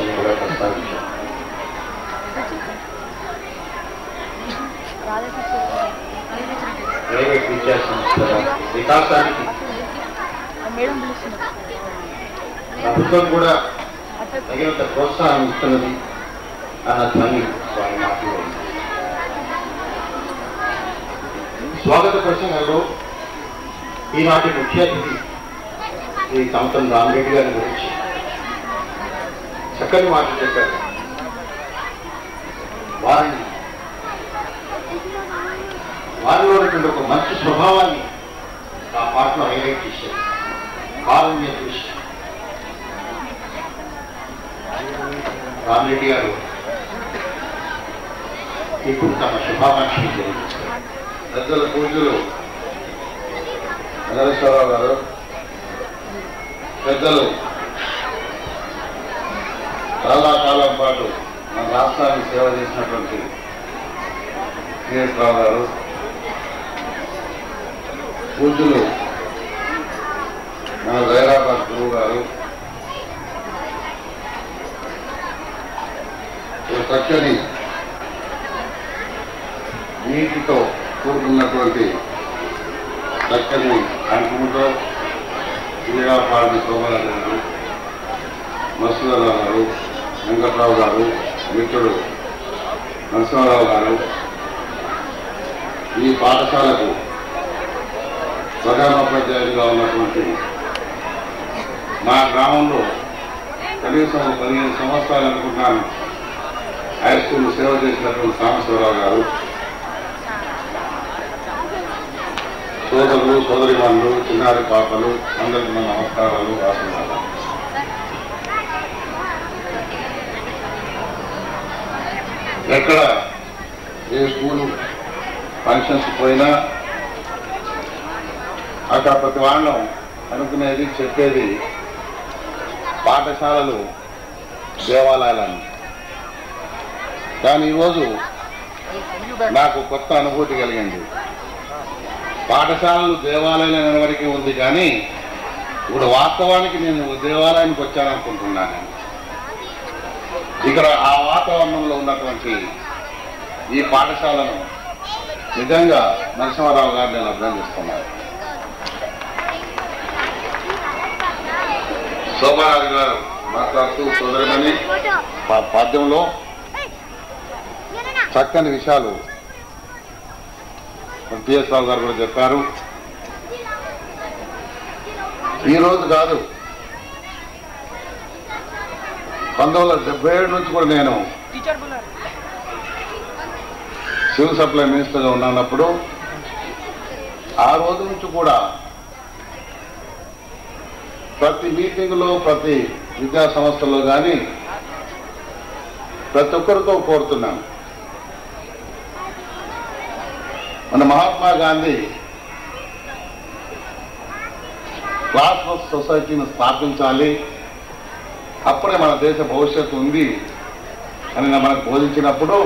సమస్యను కూడా ప్రస్తావించాం. ప్రైవేట్ విద్యా సంస్థల వికాసానికి ప్రభుత్వం కూడా తగినంత ప్రోత్సాహం ఇస్తున్నది అన్న ధ్వని వారి మాటలో ఉంది. స్వాగత ప్రసంగంలో ఈనాటి ముఖ్య అతిథి శ్రీ కామతం రామిరెడ్డి గారి గురించి చక్కని మాటలు చెప్పారు. వారిలో ఉన్నటువంటి ఒక మంచి స్వభావాన్ని ఆ పాటలో హైలైట్ చేశారు. కారుణ్య దృష్టి. రామిరెడ్డి గారు ఇప్పుడు తమ శుభాకాంక్షలు తెలియజేస్తారు. పెద్దల పూజలు నరేశ్వరరావు గారు, పెద్దలు చాలా కాలం పాటు మన రాష్ట్రానికి సేవ చేసినటువంటి శ్రీనివాసరావు గారు, పూజలు మన జైరాబాద్ గురువు గారు, చక్కని నీటితో కూడుకున్నటువంటి చక్కని కంఠముతో శ్రీరాపాడి సోమరాజు గారు, మసూదరావు గారు, వెంకట్రావు గారు, మిత్రుడు నరసింహారావు గారు, ఈ పాఠశాలకు ప్రధానోపాధ్యాయులుగా ఉన్నటువంటి మా గ్రామంలో కనీసం 15 సంవత్సరాలు అనుకుంటున్నాను హై స్కూల్ సేవ చేసినటువంటి సాంబశివరావు గారు, సోదరులు సోదరిమణులు, చిన్నారి పాపలు అందరికీ మన నమస్కారాలు, ఆశీర్వాదాలు. ఎక్కడ ఏ స్కూలు ఫంక్షన్స్ పోయినా అక్కడ ప్రతి వాళ్ళం అనుకునేది చెప్పేది పాఠశాలలు దేవాలయాలను. కానీ ఈరోజు నాకు కొత్త అనుభూతి కలిగింది. పాఠశాలలు దేవాలయాలు అనేవరకు ఉంది, కానీ ఇప్పుడు వాస్తవానికి నేను దేవాలయానికి వచ్చాననుకుంటున్నాను. ఇక్కడ ఆ వాతావరణంలో ఉన్నటువంటి ఈ పాఠశాలను నిజంగా నరసింహారావు గారు నేను అభినందిస్తున్నాను. సోమరాజు గారు మాట్లాడుతూ సోదరుమని పద్యంలో చక్కని విషయాలు పిఎస్ రావు గారు కూడా చెప్పారు. ఈరోజు కాదు, 1977 నుంచి కూడా నేను సివిల్ సప్లై మినిస్టర్గా ఉన్నప్పుడు ఆ రోజు నుంచి కూడా ప్రతి మీటింగ్లో, ప్రతి విద్యా సంస్థల్లో కానీ ప్రతి ఒక్కరితో కోరుతున్నాను, మన మహాత్మా గాంధీ క్లాస్ వర్క్ సొసైటీని స్థాపించాలి, అప్పుడే మన దేశ భవిష్యత్తు ఉంది అని మనకు బోధించినప్పుడు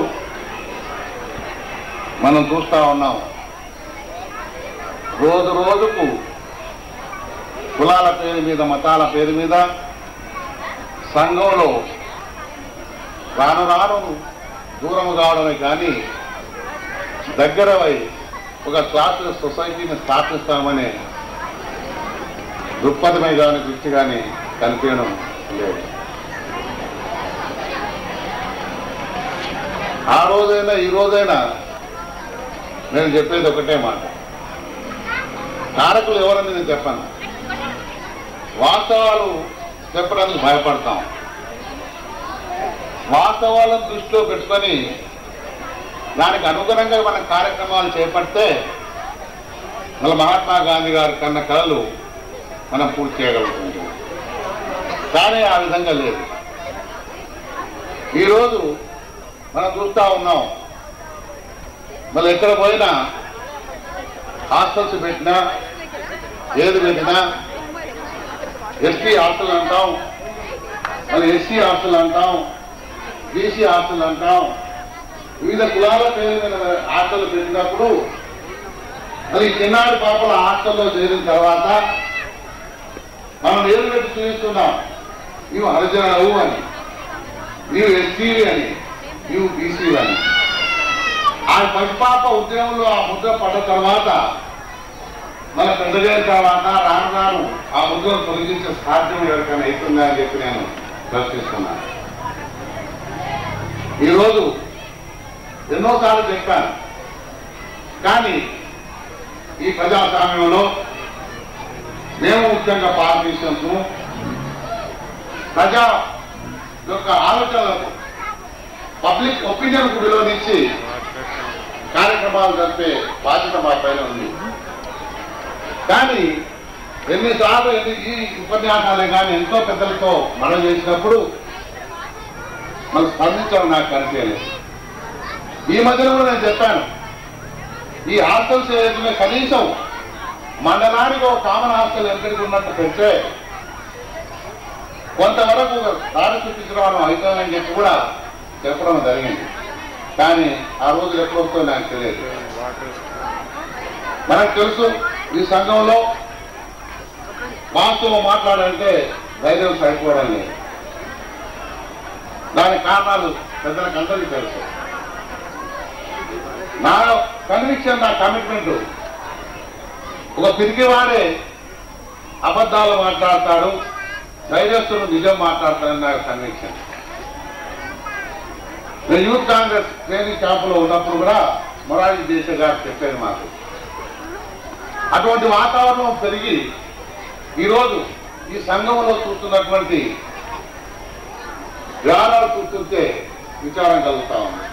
మనం చూస్తూ ఉన్నాం. రోజు రోజుకు కులాల పేరు మీద, మతాల పేరు మీద సంఘంలో రాను రాను దూరం కావడమే కానీ దగ్గరవై ఒక క్లాస్ సొసైటీని స్థాపిస్తామనే దృక్పథమే కానీ దృష్టి కానీ కనిపించడం లేదు. ఆ రోజైనా ఈ రోజైనా నేను చెప్పేది ఒకటే మాట, కారకులు ఎవరని నేను చెప్పాను. వాస్తవాలు చెప్పడానికి భయపడతాం. వాస్తవాలను దృష్టిలో పెట్టుకొని దానికి అనుగుణంగా మన కార్యక్రమాలు చేపడితే మన మహాత్మా గాంధీ గారి కన్న కళలు మనం పూర్తి చేయగలుగుతుంది. కానీ ఆ విధంగా లేదు. ఈరోజు మనం చూస్తూ ఉన్నాం, మళ్ళీ ఎక్కడ పోయినా హాస్టల్స్ పెట్టినా, ఏది పెట్టినా ఎస్టీ హాస్టల్ అంటాం, మళ్ళీ ఎస్సీ హాస్టల్ అంటాం, బీసీ హాస్టల్ అంటాం. వివిధ కులాల పేరు మీద హాస్టల్ పెట్టినప్పుడు మరి చిన్నాడు పాపల హాస్టల్లో చేరిన తర్వాత మనం ఏళ్ళు పెట్టి చూపిస్తున్నాం, ఇవి హరిజనులు అని. నీవు ఎస్సీవి అని, నీవు బీసీవి అని. ఆ పసిపాప ఉద్యమంలో ఆ ముద్ర పడ్డ తర్వాత మన పెద్దగైన తర్వాత రాను రాను ఆ ముద్రను తొలగించే సాధ్యం ఎవరికైనా అవుతుందా అని చెప్పి నేను ప్రశ్నిస్తున్నాను. ఈరోజు ఎన్నోసార్లు చెప్పాను, కానీ ఈ ప్రజాస్వామ్యంలో మేము ముఖ్యంగా పాలిటీషియన్స్ ప్రజా యొక్క ఆలోచనలకు పబ్లిక్ ఒపీనియన్కు విలువనిచ్చి కార్యక్రమాలు జరిపే బాధ్యత మా పైన ఉంది. కానీ ఎన్నిసార్లు ఈ ఉపన్యాసాలే కానీ ఎంతో పెద్దలతో మనం చేసినప్పుడు మనకు స్పందించడం నాకు కనిపించలేదు. ఈ మధ్యలో కూడా నేను చెప్పాను, ఈ హాస్టల్స్ ఏదైతే కనీసం మండలానికి ఒక కామన్ హాస్టల్ ఎక్కడికి ఉన్నట్టు పెడితే కొంతవరకు దారి చూపించడం అవుతుందని చెప్పి కూడా చెప్పడం జరిగింది. కానీ ఆ రోజులు ఎప్పుడు వస్తుందో నాకు తెలియదు. మనకు తెలుసు ఈ సంఘంలో వాస్తవం మాట్లాడాలంటే ధైర్యం సరిపోవడం లేదు. దాని కారణాలు పెద్దలకు అందరికీ తెలుసు. నా కన్విక్షన్, నా కమిట్మెంట్, ఒక పిరికివాడే అబద్ధాలు మాట్లాడతాడు, ధైర్యస్తులు నిజం మాట్లాడతాడని నా కన్విక్షన్. నేను యూత్ కాంగ్రెస్ ట్రైనింగ్ క్యాంపులో ఉన్నప్పుడు కూడా మొరార్జీ దేశాయ్ గారు చెప్పేది మాకు. అటువంటి వాతావరణం పెరిగి ఈరోజు ఈ సంఘంలో చూస్తున్నటువంటి వ్యవహారాలు చూస్తుంటే విచారం కలుగుతా ఉంది.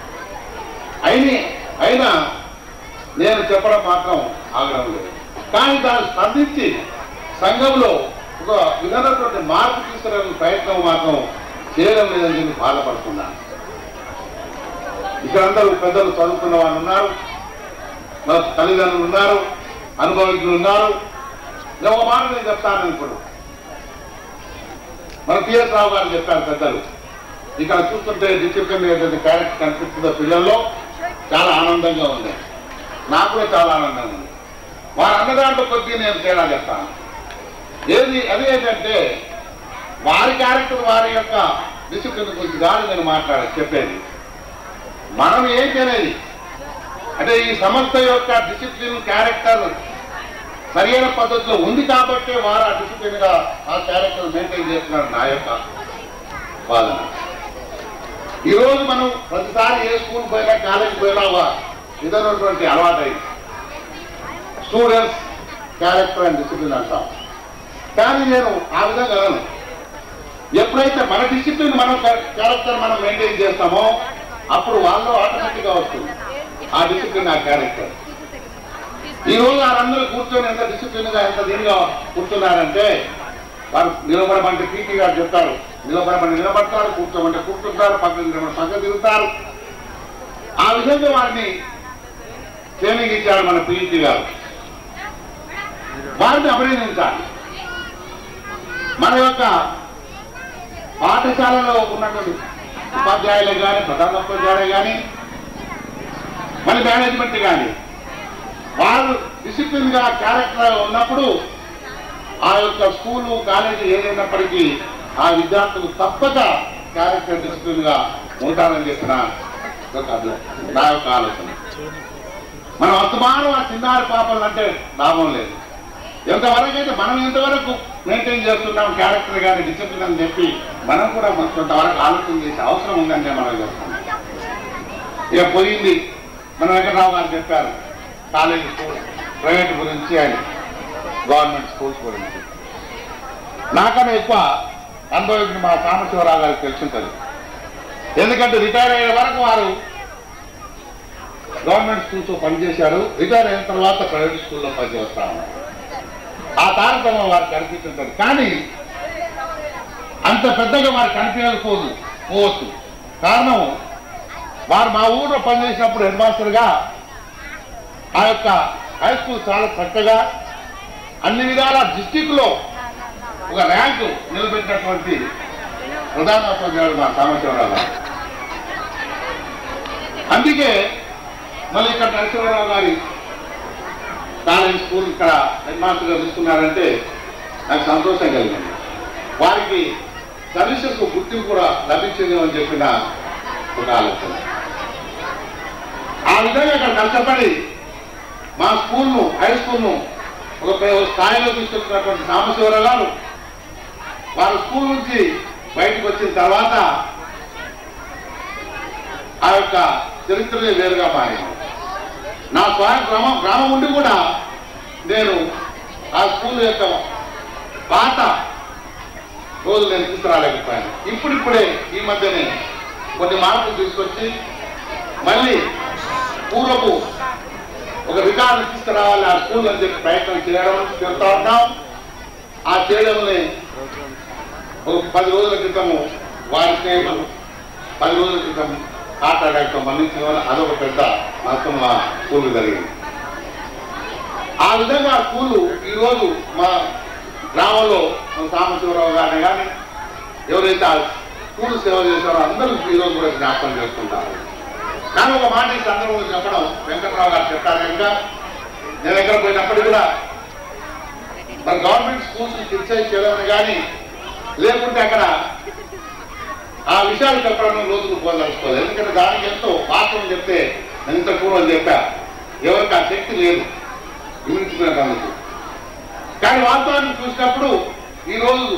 అయినా నేను చెప్పడం మాత్రం ఆగడం లేదు. కానీ దాన్ని స్పందించి సంఘంలో ఒక విధమైనటువంటి మార్పు తీసుకురాని ప్రయత్నం మాత్రం చేయడం లేదని చెప్పి బాధపడుతున్నాను. ఇక్కడ అందరూ పెద్దలు చదువుకున్న వాళ్ళు ఉన్నారు, మన తల్లిదండ్రులు ఉన్నారు, అనుభవజ్ఞులు ఉన్నారు. ఒక మాట నేను చెప్తాను. ఇప్పుడు మన పిఎస్ రావు గారు చెప్పారు పెద్దలు, ఇక్కడ చూస్తుంటే డిసిప్లిన్ ఏదైతే క్యారెక్టర్ కనిపిస్తుందో పిల్లల్లో చాలా ఆనందంగా ఉంది. నాకు కూడా చాలా ఆనందంగా ఉంది. వారు అన్నదాంట్లో కొద్దిగా నేను తేడా చెప్తాను. అది ఏంటంటే వారి క్యారెక్టర్, వారి యొక్క డిసిప్లిన్ గురించి కాదు నేను చెప్పేది. మనం ఏం చేయలేదు అంటే ఈ సంస్థ యొక్క డిసిప్లిన్ క్యారెక్టర్ సరైన పద్ధతిలో ఉంది కాబట్టి వారు ఆ డిసిప్లిన్ గా ఆ క్యారెక్టర్ మెయింటైన్ చేస్తున్నారు నా యొక్క వాదన. ఈరోజు మనం ప్రతిసారి ఏ స్కూల్ పోయినా కాలేజీ పోయినా ఇదన్నటువంటి అలవాటైంది. స్టూడెంట్స్ క్యారెక్టర్ అండ్ డిసిప్లిన్ అంటాం. కానీ నేను ఆ విధంగా అనను. ఎప్పుడైతే మన డిసిప్లిన్, మన క్యారెక్టర్ మనం మెయింటైన్ చేస్తామో అప్పుడు వాళ్ళు ఆటోమేటిక్ గా వస్తుంది ఆ డిసిప్లిన్, ఆ క్యారెక్టర్. ఈ రోజు వారందరూ కూర్చొని ఎంత డిసిప్లిన్ గా, ఎంత దీనిగా కూర్చున్నారంటే, వారు నిలబడమంటే పీటీ గారు చెప్తారు, నిలబడమని నిలబడతారు, కూర్చోమంటే కూర్చుంటారు, పక్కన నిలబడి పక్కన తిరుగుతారు. ఆ విధంగా వారిని ట్రైనింగ్ ఇచ్చారు మన పీటీ గారు. వారిని అభినందించాలి. మన యొక్క పాఠశాలలో ఉన్నటువంటి ఉపాధ్యాయులే కానీ, ప్రధానోపాధ్యాయులే కానీ, మన మేనేజ్మెంట్ కానీ వాళ్ళు డిసిప్లిన్ గా క్యారెక్టర్ ఉన్నప్పుడు ఆ యొక్క స్కూలు, కాలేజీ ఏదైనప్పటికీ ఆ విద్యార్థులు తప్పక క్యారెక్టర్ డిసిప్లిన్ గా ఉంటారని చెప్పిన నా యొక్క ఆలోచన. మనం అస్తమానం ఆ చిన్నారి పాపలు అంటే లాభం లేదు. ఎంతవరకు అయితే మనం ఎంతవరకు మెయింటైన్ చేస్తున్నాం క్యారెక్టర్ కానీ, డిసిప్లిన్ అని చెప్పి మనం కూడా కొంతవరకు ఆలోచన చేసే అవసరం ఉందని మనం చెప్తాం. ఇక పోయింది మన వెంకటరావు గారు చెప్పారు కాలేజీ స్కూల్ ప్రైవేట్ గురించి, ఆయన గవర్నమెంట్ స్కూల్స్ గురించి. నాకన్నా ఎక్కువ అనుభవించిన మా సాంబశివరావు గారికి తెలుసుంటుంది. ఎందుకంటే రిటైర్ అయ్యే వరకు వారు గవర్నమెంట్ స్కూల్స్ పనిచేశారు. రిటైర్ అయిన తర్వాత ప్రైవేట్ స్కూల్లో పనిచేస్తా ఉన్నారు. ఆ తారతమ్యం వారికి కనిపిస్తుంటుంది. కానీ అంత పెద్దగా వారికి కనిపించకపోవచ్చు. కారణం వారు మా ఊళ్ళో పనిచేసినప్పుడు హెడ్ మాస్టర్గా ఆ యొక్క హై స్కూల్ చాలా చక్కగా అన్ని విధాల డిస్టిక్ లో ఒక ర్యాంకు నిలబెట్టినటువంటి ప్రధానోపాధ్యాయుడు మా సాంబశివరావు గారు. అందుకే మళ్ళీ ఇక్కడ నరసింహారావు గారి కాలేజ్ స్కూల్ ఇక్కడ హెడ్ మాస్టర్ గా తీసుకున్నారంటే నాకు సంతోషం కలిగింది. వారికి సర్వీసెస్ గుర్తింపు గుర్తింపు కూడా లభించింది అని చెప్పిన ఒక ఆలోచన. ఆ విధంగా అక్కడ కష్టపడి మా స్కూల్ను, హై స్కూల్ను ఒక స్థాయిలో తీసుకొచ్చినటువంటి సాంబశివరావు గారు వారు స్కూల్ నుంచి బయటకు వచ్చిన తర్వాత ఆ యొక్క చరిత్రనే వేరుగా మారింది. నా గ్రామం ఉండి కూడా నేను ఆ స్కూల్ యొక్క పాత రోజు నేను తీసుకురాలేకపోయాను. ఇప్పుడిప్పుడే ఈ మధ్యనే కొన్ని మార్పులు తీసుకొచ్చి మళ్ళీ పూర్వపు ఒక రికార్డు తీసుకురావాలి ఆ స్కూల్ అని చెప్పి ప్రయత్నం చేస్తూ ఉన్నాం. ఆ చేయడంలో ఒక 10 రోజుల క్రితము వారి స్నేహితులు 10 రోజుల క్రితం హార్ట్ అటాక్తో మరణించిన వల్ల అదొక పెద్ద నష్టం మా స్కూల్ జరిగింది. ఆ విధంగా ఆ స్కూలు ఈరోజు మా గ్రామంలో మన సాంబశివరావు గారిని కానీ ఎవరైతే ఆ స్కూల్ సేవ చేశారో అందరూ ఈరోజు కూడా జ్ఞాపకం చేసుకుంటారు. కానీ ఒక మాట ఈ సందర్భంలో చెప్పడం, వెంకటరావు గారు చెప్పారు కనుక నేను ఎక్కడ పోయినప్పటికీ కూడా మన గవర్నమెంట్ స్కూల్స్ క్రిటిసైజ్ చేయడం కానీ లేకుంటే అక్కడ ఆ విషయాలు చెప్పడం రోజుకు పోదలుచుకోలేదు. ఎందుకంటే దానికి ఎంతో వాస్తవం చెప్తే నేను ఇంత పూర్వం చెప్పా, ఎవరికి ఆ శక్తి లేదు వివరించుకునేటందుకు. కానీ వాస్తవాన్ని చూసినప్పుడు ఈరోజు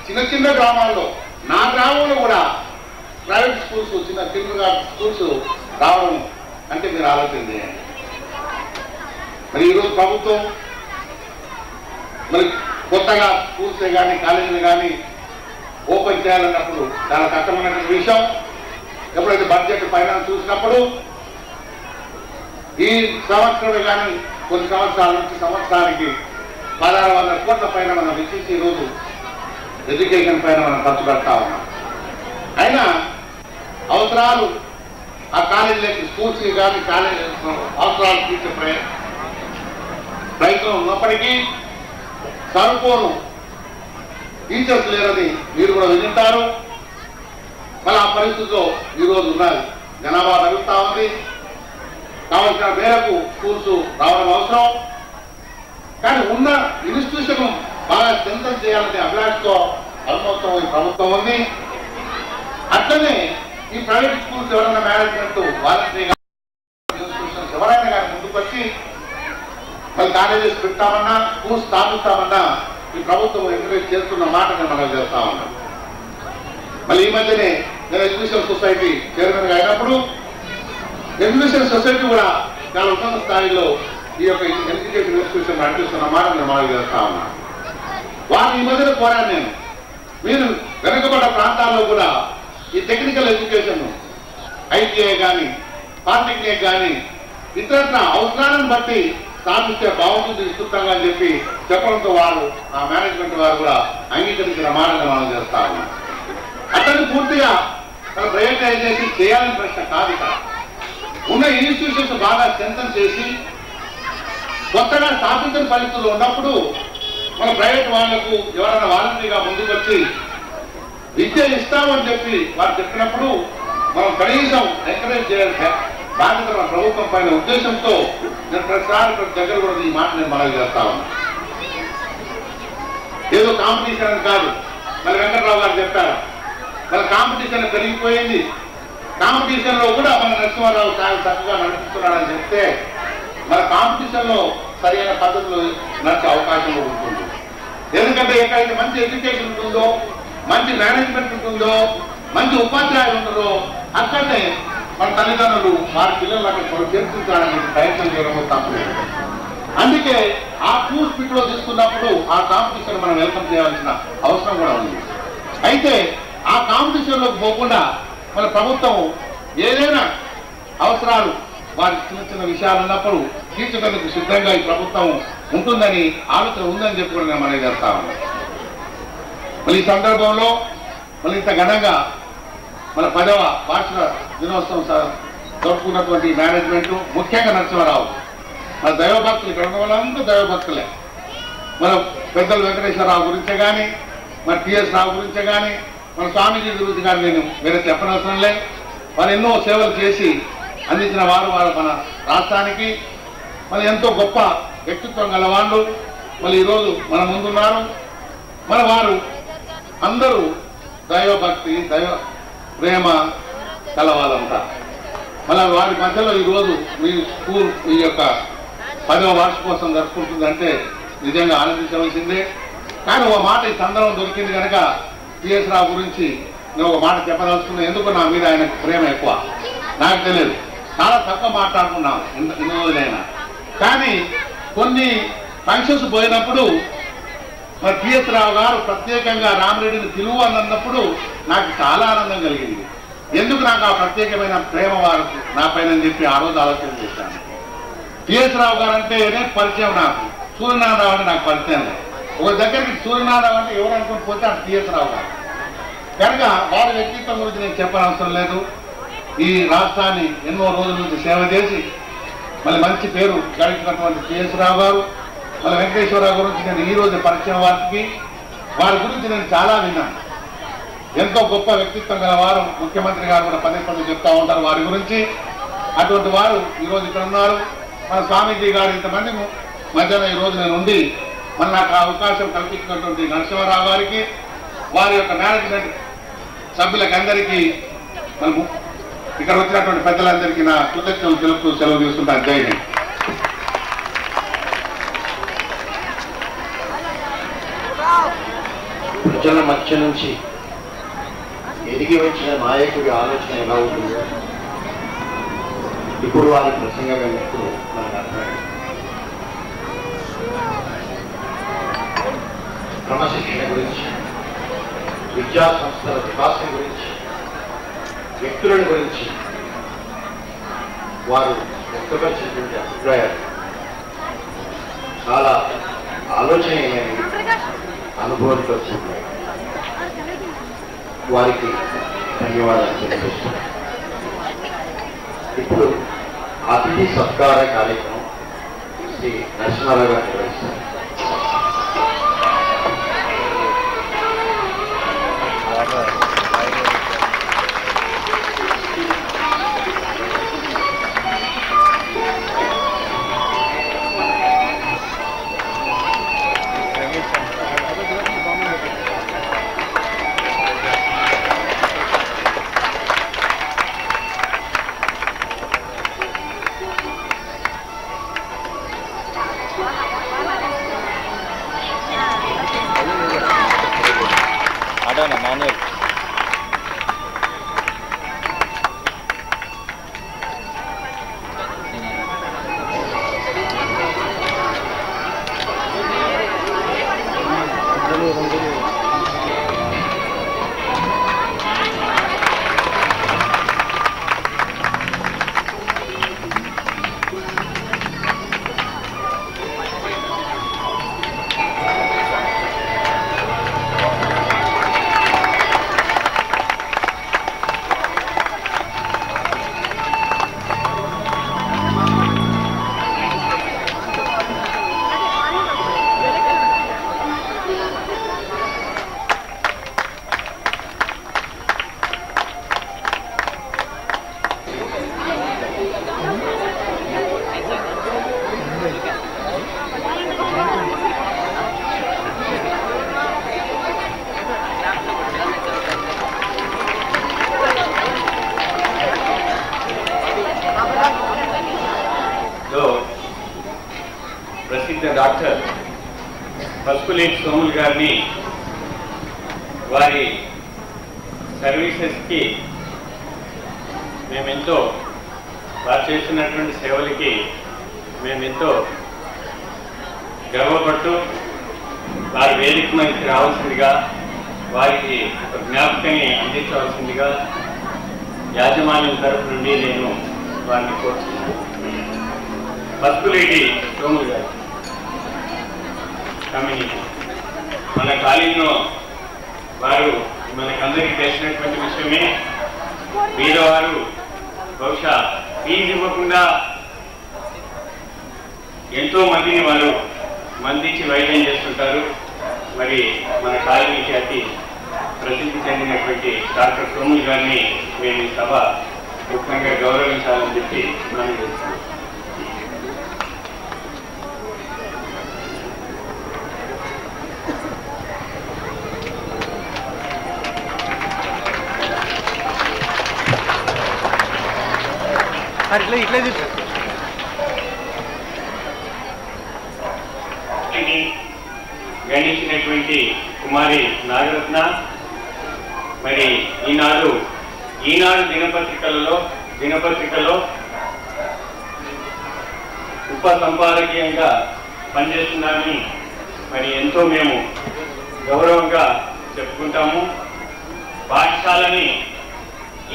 చిన్న చిన్న గ్రామాల్లో, నా గ్రామంలో కూడా ప్రైవేట్ స్కూల్స్, చిన్న చిన్న స్కూల్స్ రావడం అంటే మీరు ఆలోచన చేయండి. మరి ఈరోజు ప్రభుత్వం మరి కొత్తగా స్కూల్సే కానీ కాలేజీలు కానీ ఓపెన్ చేయాలన్నప్పుడు చాలా కష్టమైనటువంటి విషయం. ఎప్పుడైతే బడ్జెట్ ఫైనాన్స్ చూసినప్పుడు ఈ సంవత్సరం కానీ కొన్ని సంవత్సరాల నుంచి సంవత్సరానికి 1600 కోట్ల పైన మనం వెచ్చించి ఈరోజు ఎడ్యుకేషన్ పైన మనం ఖర్చు పెడతా ఉన్నాం. అయినా అవసరాలు ఆ కాలేజీలకి, స్కూల్స్కి కానీ కాలేజీ అవసరాలు తీర్చే ప్రయత్నం ఉన్నప్పటికీ సరిపోను టీచర్స్ లేరని మీరు కూడా వింటారు. మళ్ళీ ఆ పరిస్థితిలో ఈరోజు ఉన్నది. జనాభా పెరుగుతా ఉంది, కావలసిన మేరకు స్కూల్స్ రావడం అవసరం. కానీ ఉన్న ఇన్స్టిట్యూషన్ బాగా స్ట్రెంథన్ చేయాలనే అభిలాషతో అనుమతం ఈ ప్రభుత్వం ఉంది. అట్లనే ఈ ప్రైవేట్ స్కూల్స్ ఎవరైనా మేనేజ్మెంట్ వాలంటరీగా ఇన్స్టిట్యూషన్స్ ఎవరైనా కానీ ముందుకు వచ్చి మళ్ళీ కాలేజెస్ పెట్టామన్నా, స్కూల్స్ స్థాపిస్తామన్నా ఈ ప్రభుత్వం ఎంకరేజ్ చేస్తున్న మాటని మనం చేస్తా ఉన్నాం. మళ్ళీ ఈ మధ్యనే నేను ఎడ్యుకేషన్ సొసైటీ చైర్మన్ గా అయినప్పుడు ఎడ్యుకేషన్ సొసైటీ కూడా చాలా ఉన్నత స్థాయిలో ఈ యొక్క ఎడ్యుకేషన్ ఇన్స్టిట్యూషన్ నడిపిస్తున్న మాట నేను మనం చేస్తా ఉన్నాను. వారిని ఈ మధ్యన కోరాను నేను, మీరు వెనుకబడ్డ ప్రాంతాల్లో కూడా ఈ టెక్నికల్ ఎడ్యుకేషన్ ఐటీఐ కానీ పాలిటెక్నిక్ కానీ ఇతర అవసరాలను బట్టి స్థాపిస్తే బాగుంటుంది విస్తృతంగా అని చెప్పి చెప్పడంతో వారు ఆ మేనేజ్మెంట్ వారు కూడా అంగీకరించిన మాటను మనం చేస్తా ఉన్నాం. అతన్ని పూర్తిగా ప్రైవేటైజేషన్ చేయాలని ప్రశ్న కాదు. ఇక్కడ ఉన్న ఇన్స్టిట్యూషన్స్ బాగా స్ట్రెంథన్ చేసి కొత్తగా స్థాపించిన పరిస్థితులు ఉన్నప్పుడు మన ప్రైవేట్ వాళ్లకు ఎవరైనా వాలంటరీగా ముందుకు వచ్చి విద్య ఇస్తామని చెప్పి వారు చెప్పినప్పుడు మనం కనీసం ఎంకరేజ్ చేయాలి బాధ్యత మన ప్రభుత్వం పైన ఉద్దేశంతో నేను ప్రతిసారి దగ్గర కూడా ఈ మాట నేను మనవి చేస్తా ఉన్నా. ఏదో కాంపిటీషన్ అని కాదు. మళ్ళీ వెంకటరావు గారు చెప్పారు, మన కాంపిటీషన్ పెరిగిపోయింది. కాంపిటీషన్ లో కూడా మన నరసింహారావు చాలా చక్కగా నడిపిస్తున్నాడని చెప్తే మన కాంపిటీషన్ లో సరైన పద్ధతిలో నడిచే అవకాశం ఉంటుంది. ఎందుకంటే ఎక్కడైతే మంచి ఎడ్యుకేషన్ ఉంటుందో, మంచి మేనేజ్మెంట్ ఉంటుందో, మంచి ఉపాధ్యాయులు ఉంటారో అక్కడనే మన తల్లిదండ్రులు వారి పిల్లలు అక్కడ చేర్చుకోవడానికి ప్రయత్నం చేయడం తప్పలేదు. అందుకే ఆ టూ స్పీడ్ లో తీసుకున్నప్పుడు ఆ కాంపిటీషన్ మనం వెల్కమ్ చేయాల్సిన అవసరం కూడా ఉంది. అయితే ఆ కాంపిటీషన్ లోకి పోకుండా మన ప్రభుత్వం ఏదైనా అవసరాలు వారి చిన్న చిన్న విషయాలు ఉన్నప్పుడు తీర్చడానికి సిద్ధంగా ఈ ప్రభుత్వం ఉంటుందని ఆలోచన ఉందని చెప్పి కూడా నేను మనం చేస్తా ఉన్నాం. మళ్ళీ ఈ సందర్భంలో మళ్ళీ ఇంత ఘనంగా మన 10వ వార్షిక దినోత్సవం జరుపుకున్నటువంటి మేనేజ్మెంట్, ముఖ్యంగా నరసింహారావు, మన దైవభక్తులు, ఇక్కడ ఉన్న వాళ్ళంతా దైవభక్తులే. మన పెద్దలు వెంకటేశ్వరరావు గురించే కానీ, మన టిఎస్ రావు గురించే కానీ, మన స్వామీజీ గురించి కానీ నేను వేరే చెప్పనవసరం లే. వారు ఎన్నో సేవలు చేసి అందించిన వారు మన రాష్ట్రానికి. మరి ఎంతో గొప్ప వ్యక్తిత్వం గల వాళ్ళు మళ్ళీ ఈరోజు మన ముందున్నారు. మన వారు అందరూ దైవభక్తి భక్తి దైవ ప్రేమ కలవాలంతా. మళ్ళీ వారి మధ్యలో ఈరోజు మీ స్కూల్ ఈ యొక్క 10వ వార్షికోత్సవం జరుపుకుంటుందంటే నిజంగా ఆనందించవలసిందే. కానీ ఒక మాట ఈ సందర్భం దొరికింది కనుక పిఎస్ రావు గురించి నేను ఒక మాట చెప్పదలుచుకున్నా. ఎందుకు నా మీద ఆయనకు ప్రేమ ఎక్కువ నాకు తెలియదు, చాలా తక్కువ మాట్లాడుకున్నాం ఇన్ని రోజులైనా. కానీ కొన్ని ఫంక్షన్స్ పోయినప్పుడు మరి పిఎస్ రావు గారు ప్రత్యేకంగా రామిరెడ్డిని పిలువు అన్నప్పుడు నాకు చాలా ఆనందం కలిగింది. ఎందుకు నాకు ఆ ప్రత్యేకమైన ప్రేమ వారు నా పైన చెప్పి ఆ రోజు ఆలోచన చేశాను. పిఎస్ రావు గారు అంటేనే పరిచయం నాకు, సూర్యనారాయణ అంటే నాకు పరిచయం లేదు. ఒక దగ్గరికి సూర్యనారాయణ అంటే ఎవరు అనుకుని పోతే అది పిఎస్ రావు గారు కనుక వారి వ్యక్తిత్వం గురించి నేను చెప్పనవసరం లేదు. ఈ రాష్ట్రాన్ని ఎన్నో రోజుల నుంచి సేవ చేసి మళ్ళీ మంచి పేరు గడించినటువంటి పిఎస్ రావు గారు, మళ్ళీ వెంకటేశ్వరరావు గురించి నేను ఈ రోజు పరిచయం వారి గురించి నేను చాలా విన్నాను. ఎంతో గొప్ప వ్యక్తిత్వం గల వారు, ముఖ్యమంత్రి గారు కూడా పదే చెప్తా ఉంటారు వారి గురించి. అటువంటి వారు ఈరోజు ఇక్కడ ఉన్నారు. మన స్వామీజీ గారు ఇంతమంది మధ్యన ఈరోజు నేను ఉండి మన నాకు అవకాశం కల్పించినటువంటి నరసింహారావు గారికి, వారి యొక్క మేనేజ్మెంట్ సభ్యులకు అందరికీ, మన ఇక్కడ వచ్చినటువంటి పెద్దలందరికీ నా కృతజ్ఞతలు తెలుపుతూ సెలవు తీసుకుంటాను. జై హింద్. ప్రజల మధ్య నుంచి ఎదిగి వచ్చిన నాయకుడి ఆలోచన ఎలా ఉంటుందో ఇప్పుడు వారి ప్రసంగం విన్నప్పుడు మనకు అర్థమైంది. క్రమశిక్షణ గురించి, విద్యా సంస్థల వికాసం గురించి, వ్యక్తుల గురించి వారు వ్యక్తపరిచినటువంటి అభిప్రాయాలు చాలా ఆలోచనీయమైనవి, అనుభవంతో కూడినవి. వారికి ధన్యవాదాలు తెలియజేస్తున్నాను. ఇప్పుడు అతిథి సత్కార కార్యక్రమం శ్రీ నరసింహారావు గారు నిర్వహిస్తారు. మాన్యువల్ ప్రసిద్ధ డాక్టర్ పసుపులేటి సోములు గారిని వారి సర్వీసెస్కి మేమెంతో, వారు చేస్తున్నటువంటి సేవలకి మేమెంతో గర్వపడుతూ వారి వేదిక మనకి రావాల్సిందిగా, వారికి ఒక జ్ఞాపకాన్ని అందించవలసిందిగా యాజమాన్యం తరఫు నుండి నేను వారిని కోరుతున్నాను. పసుపులేటి సోములు గారు కమ్యూనిటీ మన కాలేజీలో వారు మనకందరికీ తెలిసినటువంటి విషయమే. వీరవారు బహుశా ఫీజు ఇవ్వకుండా ఎంతో మందిని వారు మందించి వైద్యం చేస్తుంటారు. మరి మన కాలేజీకి అతి ప్రసిద్ధి చెందినటువంటి డాక్టర్ సోములు గారిని మేము ఈ సభ ముఖ్యంగా గౌరవించాలని చెప్పి మనం చేస్తున్నాం. గణించినటువంటి కుమారి నాగరత్న మరి ఈనాడు దినపత్రికలో ఉప సంపాదకీయంగా పనిచేస్తున్నారని మరి ఎంతో మేము గౌరవంగా చెప్పుకుంటాము. పాఠశాలని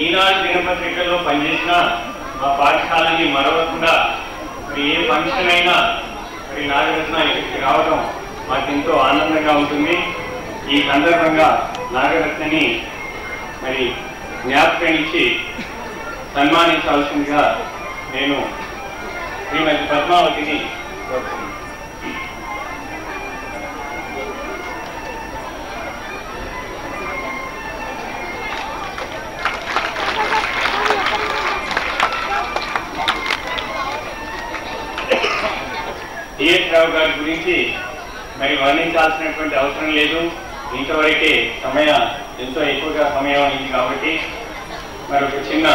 ఈనాడు దినపత్రికల్లో పనిచేసిన మా పాఠశాలని మరవకుండా మరి ఏ ఫంక్షన్ అయినా మరి నాగరత్న ఇక్కడికి రావడం మాకెంతో ఆనందంగా ఉంటుంది. ఈ సందర్భంగా నాగరత్నని మరి జ్ఞాపకం ఇచ్చి సన్మానించాల్సిందిగా నేను శ్రీమతి పద్మావతిని కోరుతున్నాను. టిఎస్ రావు గారి గురించి మరి వర్ణించాల్సినటువంటి అవసరం లేదు. ఇంతవరకే ఎంతో ఎక్కువగా సమయం అయింది కాబట్టి మరి ఒక చిన్న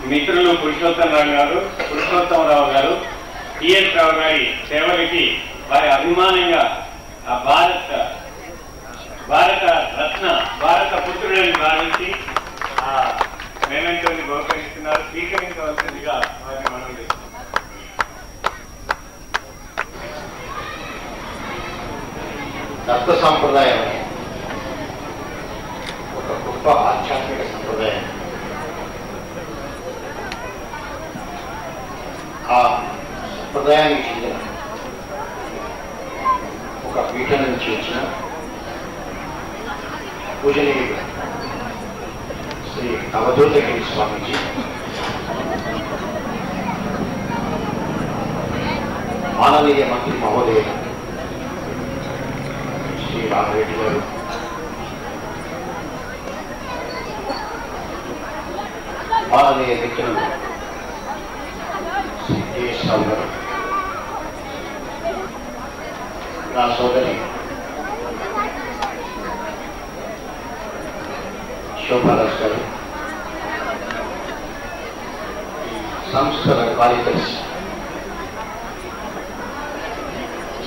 మిత్రులు పురుషోత్తమరావు గారు టిఎస్ రావు గారి సేవలకి వారి అభిమానంగా ఆ భారత పుత్రులని భావించి ఆ మేమెంటోని బహుకరిస్తున్నారు. స్వీకరించవలసిందిగా వారిని మనం చేస్తున్నాం. దత్త సాంప్రదాయం ఒక గొప్ప ఆధ్యాత్మిక సంప్రదాయం. ఆ సంప్రదాయానికి చెందిన ఒక పీఠం నుంచి వచ్చిన పూజనీయుడు శ్రీ అవధూతగిరి స్వామీజీ మాననీయ మంత్రి మహోదయులు శ్రీ రామరెడ్డి గారు, మాననీయ మిత్రులు శ్రీ టిఎస్ రావు గారు, నా సోదరి శోభారాజ్ గారు, సంస్థల కార్యదర్శి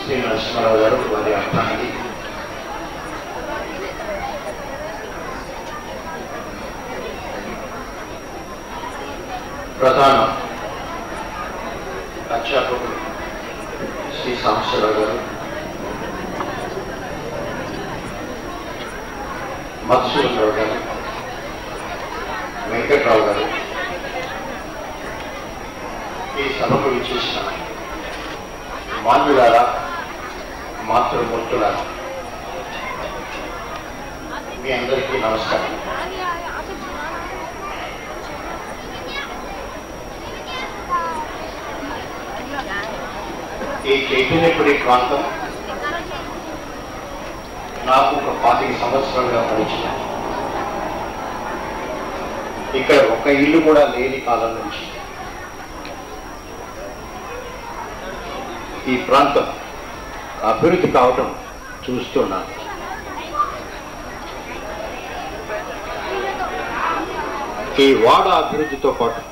శ్రీ నరసింహారావు గారు, వారి అర్థాన్ని ప్రధాన అధ్యాపకులు శ్రీ సాంబశివరావు గారు, మధుసూదనరావు గారు, వెంకట్రావు గారు, ఈ సభకు విచ్చేసిన మాన్యులారా, మాతృమూర్తులారా, మీ అందరికీ నమస్కారం. ఈ చైతన్యపురి ప్రాంతం నాకు ఒక 25 సంవత్సరాలుగా పరిచయం. ఇక్కడ ఒక ఇల్లు కూడా లేని కాలం నుంచి ఈ ప్రాంతం అభివృద్ధి కావటం చూస్తున్నాను. ఈ వాడ అభివృద్ధితో పాటు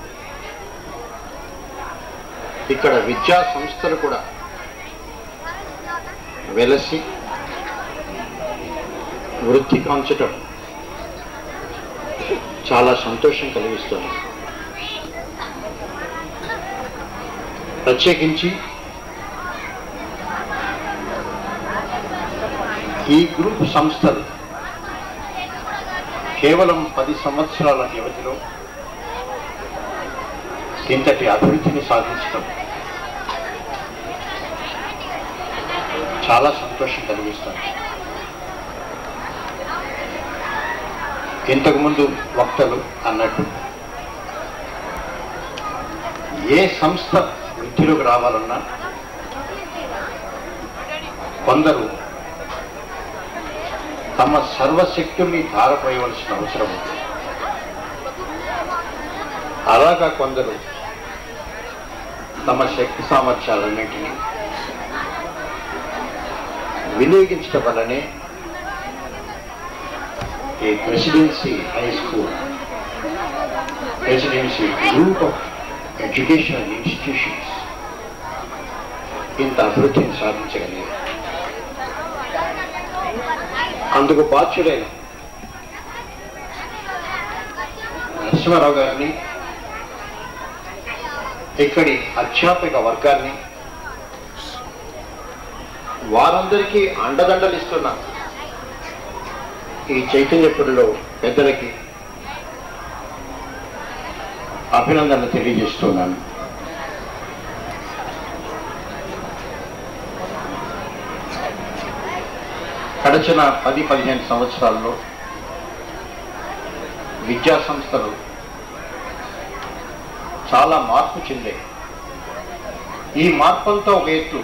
ఇక్కడ విద్యా సంస్థలు కూడా వెలసి వృద్ధి కాంచటం చాలా సంతోషం కలిగిస్తుంది. ప్రత్యేకించి ఈ గ్రూప్ సంస్థలు కేవలం 10 సంవత్సరాల వ్యవధిలో ఇంతటి అభివృద్ధిని సాధించడం చాలా సంతోషం కలిగిస్తుంది. ఇంతకుముందు వక్తలు అన్నట్టు ఏ సంస్థ వృద్ధిలోకి రావాలన్నా కొందరు తమ సర్వశక్తుల్ని ధారపోయవలసిన అవసరం ఉంది. అలాగా కొందరు తమ శక్తి సామర్థ్యాలన్నింటినీ వినియోగించడం వల్లనే ఈ presidency high school, presidency group of educational institutions ఇంత అభివృద్ధిని సాధించగలిగాయి. అందుకు బాధ్యులైన నరసింహారావు గారిని, ఇక్కడి అధ్యాపక వర్గాన్ని, వారందరికీ అండదండలు ఇస్తున్న ఈ చైతన్యపురిలో పెద్దలకి అభినందనలు తెలియజేస్తున్నాను. గడిచిన 10-15 సంవత్సరాల్లో విద్యా సంస్థలు చాలా మార్పు చెందాయి. ఈ మార్పులతో ఒక ఎత్తు,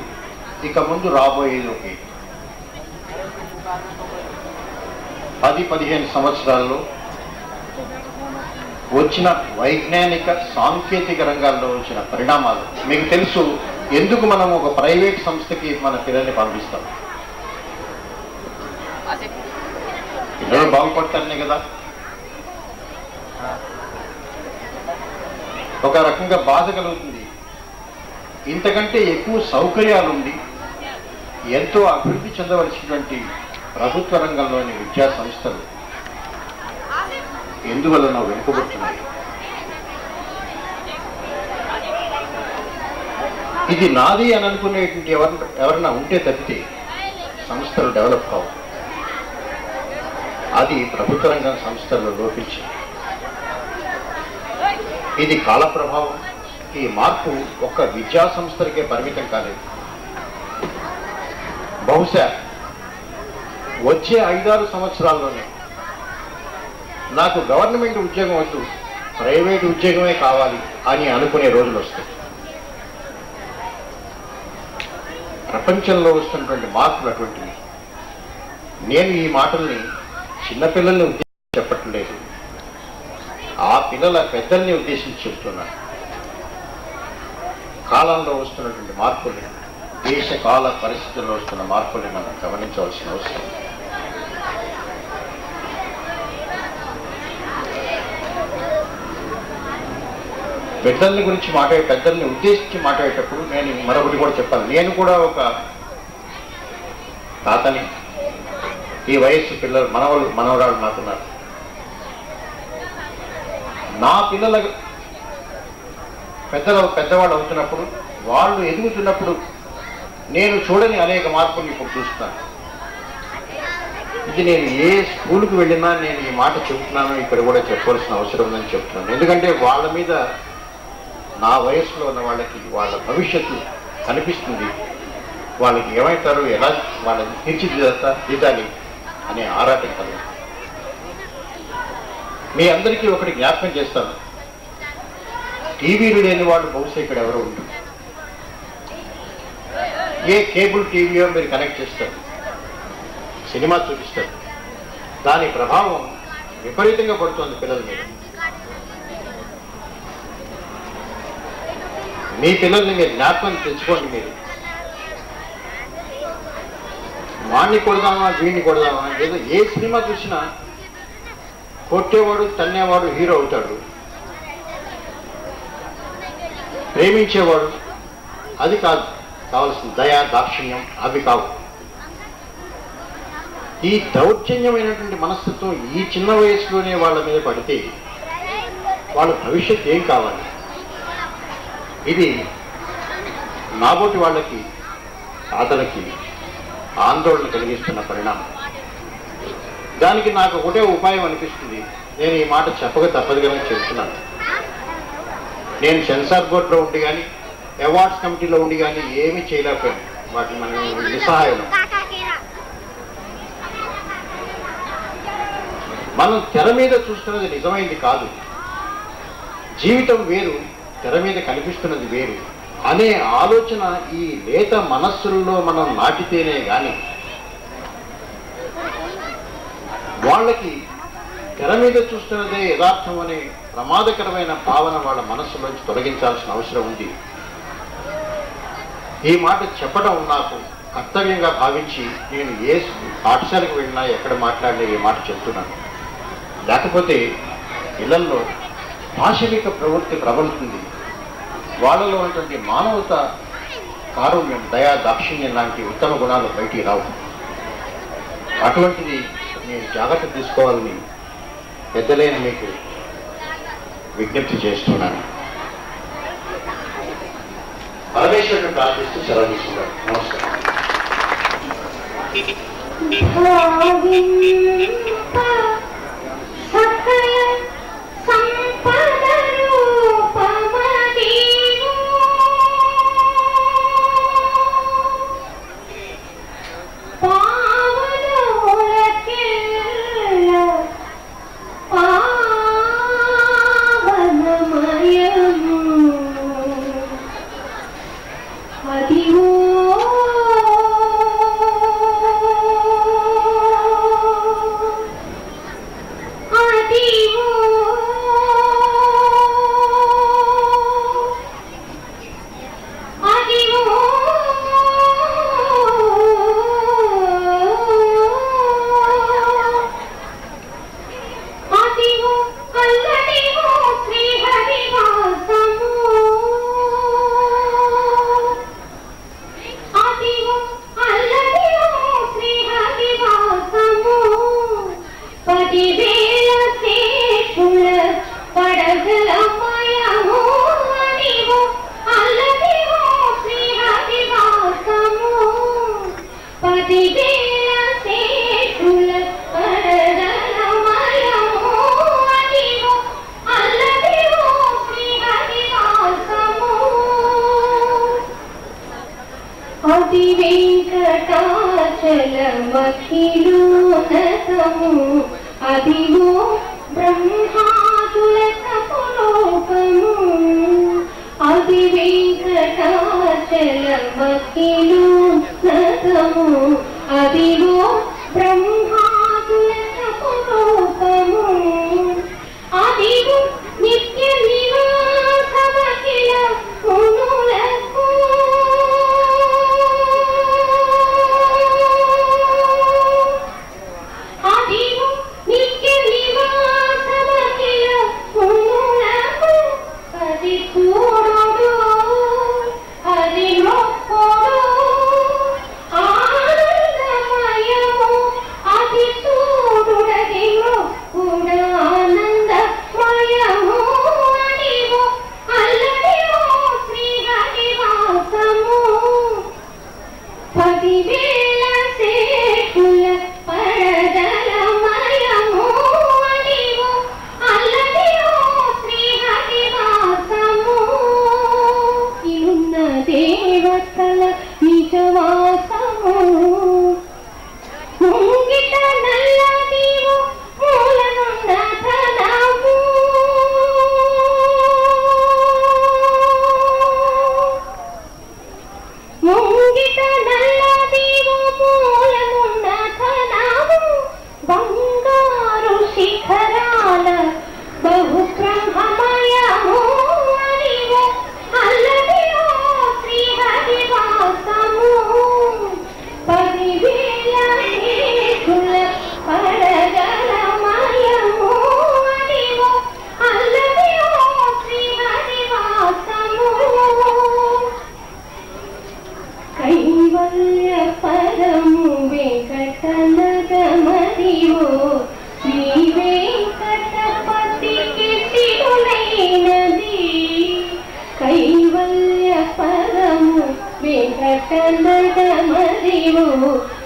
ఇక ముందు రాబోయేది ఒక ఎత్తు. 10-15 సంవత్సరాల్లో వచ్చిన వైజ్ఞానిక సాంకేతిక రంగాల్లో వచ్చిన పరిణామాలు మీకు తెలుసు. ఎందుకు మనం ఒక ప్రైవేట్ సంస్థకి మన పిల్లల్ని పంపిస్తాం? పిల్లలు బాగుపడతారనే కదా. ఒక రకంగా బాధ కలుగుతుంది. ఇంతకంటే ఎక్కువ సౌకర్యాలుండి ఎంతో అభివృద్ధి చెందవలసినటువంటి ప్రభుత్వ రంగంలోని విద్యా సంస్థలు ఎందువలన వెనుకబడుతున్నాయి? ఇది నాది అని అనుకునేటువంటి ఎవరన్నా ఉంటే తప్పితే సంస్థలు డెవలప్ కావు. అది ప్రభుత్వ రంగం సంస్థల్లో లోపించింది. ఇది కాల ప్రభావం. ఈ మార్పు ఒక్క విద్యా సంస్థలకే పరిమితం కాలేదు. బహుశా వచ్చే 5-6 సంవత్సరాల్లోనే నాకు గవర్నమెంట్ ఉద్యోగం వద్దు, ప్రైవేట్ ఉద్యోగమే కావాలి అని అనుకునే రోజులు వస్తాయి. ప్రపంచంలో వస్తున్నటువంటి మార్పులు అటువంటివి. నేను ఈ మాటల్ని చిన్నపిల్లల్ని ఉద్దేశించి చెప్పట్లేదు, ఆ పిల్లల పెద్దల్ని ఉద్దేశించి చెప్తున్నాను. కాలంలో వస్తున్నటువంటి మార్పుల్ని, దేశ కాల పరిస్థితుల్లో వస్తున్న మార్పుల్ని మనం గమనించవలసిన అవసరం. పెద్దల్ని గురించి పెద్దల్ని ఉద్దేశించి మాట్లాడేటప్పుడు నేను మరొకటి కూడా చెప్పాలి. నేను కూడా ఒక తాతని. ఈ వయస్సు పిల్లలు, మనవరాలు నాకున్నారు. నా పిల్లల పెద్దవాళ్ళు అవుతున్నప్పుడు, వాళ్ళు ఎదుగుతున్నప్పుడు నేను చూడని అనేక మార్పులు ఇప్పుడు చూస్తాను. ఇది నేను ఏ స్కూల్కి వెళ్ళినా నేను ఈ మాట చెబుతున్నాను, ఇక్కడ కూడా చెప్పవలసిన అవసరం ఉందని చెప్తున్నాను. ఎందుకంటే వాళ్ళ మీద, నా వయసులో ఉన్న వాళ్ళకి వాళ్ళ భవిష్యత్తు కనిపిస్తుంది. వాళ్ళకి ఏమవుతారో, ఎలా వాళ్ళని తీర్చిదిద్దాలి అనే ఆరాటం కలుగు. మీ అందరికీ ఒకటి జ్ఞాపకం చేస్తాను. టీవీలు లేని వాళ్ళు బహుశా ఇక్కడ ఎవరు ఉంటారు. ఏ కేబుల్ టీవీయో మీరు కనెక్ట్ చేస్తారు, సినిమా చూపిస్తారు. దాని ప్రభావం విపరీతంగా పడుతుంది పిల్లల మీద. మీ పిల్లల్ని మీరు జ్ఞాపకం తెచ్చుకోండి. మీరు వాణ్ణి కొడదామా, వీడిని కొడదామా, ఏదో ఏ సినిమా చూసినా కొట్టేవాడు, తన్నేవాడు హీరో అవుతాడు. ప్రేమించేవాడు, అది కాదు కావాల్సిన దయ, దాక్షిణ్యం అవి కావు. ఈ దౌర్జన్యమైనటువంటి మనస్తత్వం ఈ చిన్న వయసులోనే వాళ్ళ మీద పడితే వాళ్ళ భవిష్యత్తు ఏం కావాలి? ఇది నాబోటి వాళ్ళకి, తాతలకి ఆందోళన కలిగిస్తున్న పరిణామం. దానికి నాకు ఒకటే ఉపాయం అనిపిస్తుంది. నేను ఈ మాట చెప్పక తప్పదు కనుక చెప్తున్నాను. నేను సెన్సార్ బోర్డులో ఉండి కానీ, అవార్డ్స్ కమిటీలో ఉండి కానీ ఏమీ చేయలేకపోయాను. వాటిని మనం నిస్సహాయం. మనం తెర మీద చూస్తున్నది నిజమైంది కాదు. జీవితం వేరు, తెర మీద కనిపిస్తున్నది వేరు అనే ఆలోచన ఈ లేత మనస్సుల్లో మనం నాటితేనే గాని వాళ్ళకి తెర మీద చూస్తున్నదే యథార్థం అనే ప్రమాదకరమైన భావన వాళ్ళ మనస్సులోంచి తొలగించాల్సిన అవసరం ఉంది. ఈ మాట చెప్పడం నాకు కర్తవ్యంగా భావించి నేను ఏ పాఠశాలకు వెళ్ళినా, ఎక్కడ మాట్లాడినా ఈ మాట చెప్తున్నాను. లేకపోతే ఇళ్లలో భాషిక ప్రవృత్తి ప్రబలుతుంది. వాళ్ళలో ఉన్నటువంటి మానవత, కారుణ్యం, దయా, దాక్షిణ్యం లాంటి ఉత్తమ గుణాలు బయటికి రావు. అటువంటిది మీరు జాగ్రత్త తీసుకోవాలని పెద్దలైన మీకు విజ్ఞప్తి చేస్తున్నాను. పరమేశ్వరుని ప్రార్థిస్తూ సెలవు తీసుకున్నాను. నమస్కారం. వెంకటాచలమఖిలోనతము అదిగో బ్రహ్మాదుల తపోలోకము. అది వెంకటాచలమఖిలోనతము అదిగో బ్రహ్మాదుల తపోలోకము. అదిగో నిత్య నివాసమఖిల మునులకు.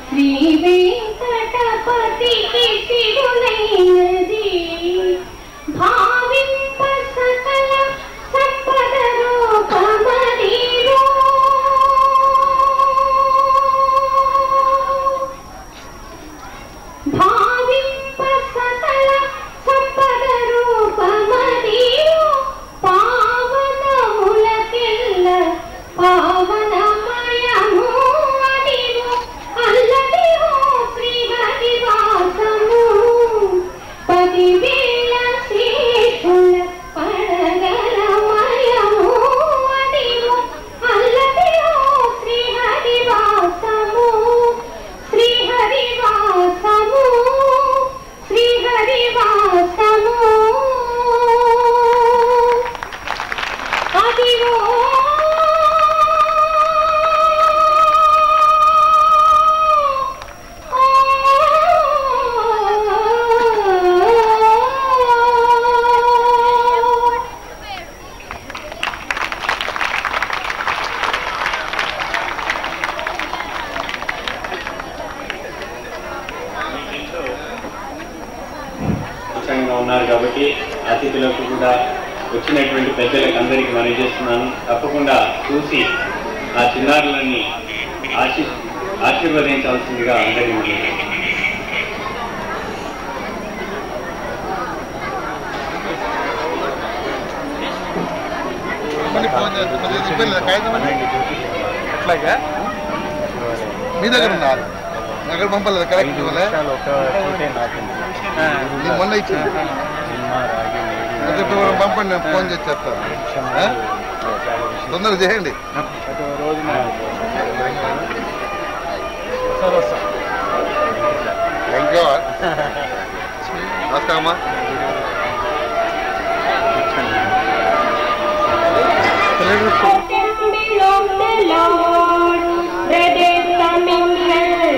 శ్రీ వెంకటపతికి సిరులైనది. భావింప సకల సంపద రూపమదిరో. భావింప సకల సంపద రూపమదిరో. పావనములకెల్ల పావనమయము అదిగో అల్లదిగో శ్రీహరివాసము. పది కాబట్టి అతిథులకు కూడా వచ్చినటువంటి పెద్దలకు అందరికీ మనవి చేస్తున్నాను. తప్పకుండా చూసి ఆ చిన్నారులని ఆశీర్వదించాల్సిందిగా అందరికీ మనవి. అట్లాగా మీ దగ్గర ఉన్నారు దగ్గర పంపలేదు కరెక్ట్ మొన్న ఇచ్చింది పంపండి నేను ఫోన్ చేసి చెప్తాను తొందరగా చేయండి థ్యాంక్ యూ నమస్కారమ్మా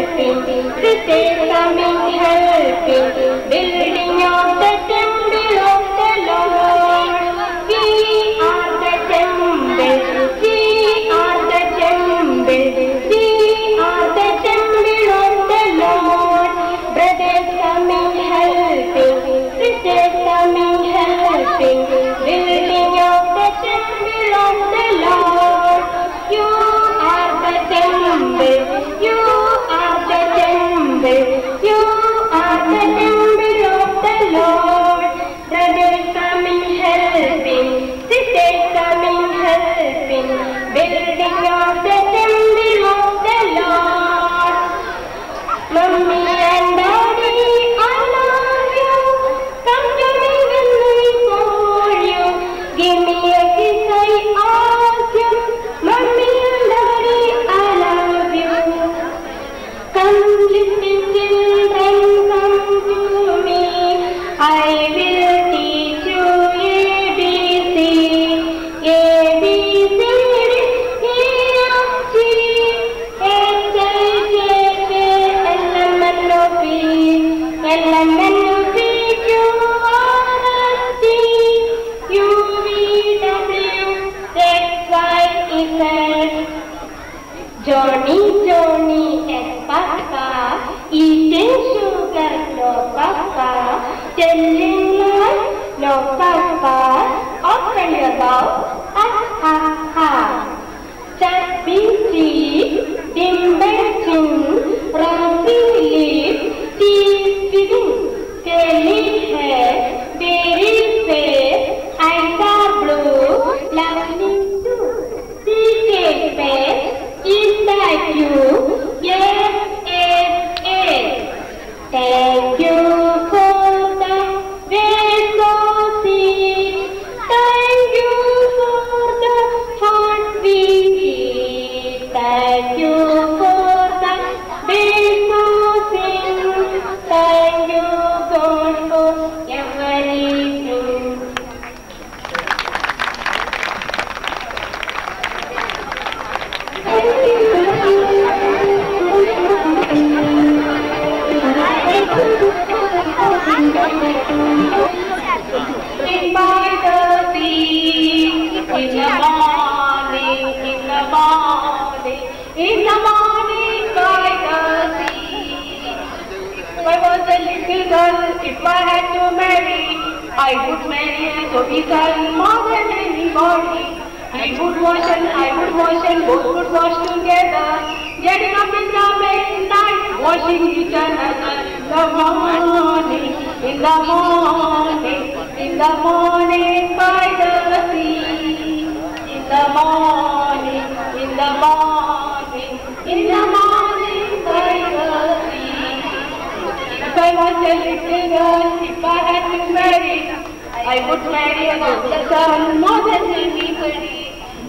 Sisters coming helping, building of the temple of the Lord. We are the temple, we are the temple, we are the temple of the Lord. Brothers coming helping, sisters coming helping, building of the temple of the Lord. You are the temple, you are the temple, you are the temple of the Lord. Brothers coming helping, sisters coming helping, building of the temple of the Lord. Mummy and Daddy, I love you. Come to me when I call you. Give me a kiss, I ask you. Mummy and Daddy, I love you. Come listen children, come to me. I will teach you ABC. ABC, E-F-G, H-I-J-K, L-M-N-O-P, L-M-N-O-P, Q-R-S-T, U-V-W, X-Y-Z. Johnny, Johnny, and Papa, eating sugar, no Papa, telling lies, no Papa, open your mouth, ha ha ha. Chubby cheek, dimpled chin, rosy lips, teeth giving, curly hair, very fair, eyes are blue, lovely too, secret face. Is that you? Yes, yes, yes. Thank you for the way so sweet. Thank you for the heartbeat. Thank you for the way so sweet. Thank you God for everything. By the sea, in the morning, in the morning, in the morning by the sea. If I was a little girl, if I had to marry, I would marry a Sophie girl more than anybody. I would wash and both would wash together. Getting up in the midnight, washing each another. In the morning by the sea. In the morning by the sea. If I was a little girl, if I had to marry, I would marry a good son more than anybody.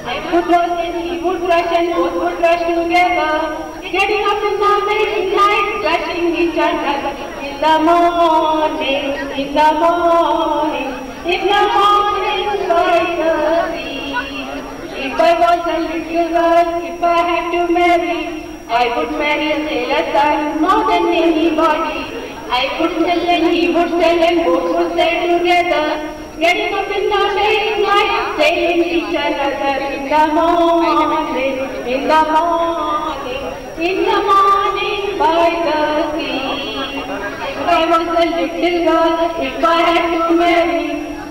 I would wash and he would brush and both would brush together. Getting up in the midnight, brushing each other. In the morning by the sea. If I was a little girl, if I had to marry, I would marry a sailor son more than anybody. I would tell and he would tell and both would sail together. Getting up in the midnight, sailing each another. In the morning by the sea. I was a little girl, if I had to marry,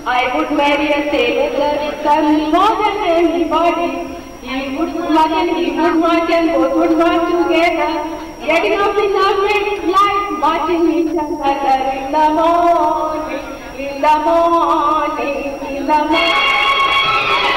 I would marry a sailor's son more than anybody. He would march and both would march together, getting up in the midnight, marching each other in the morning, in the morning, in the morning.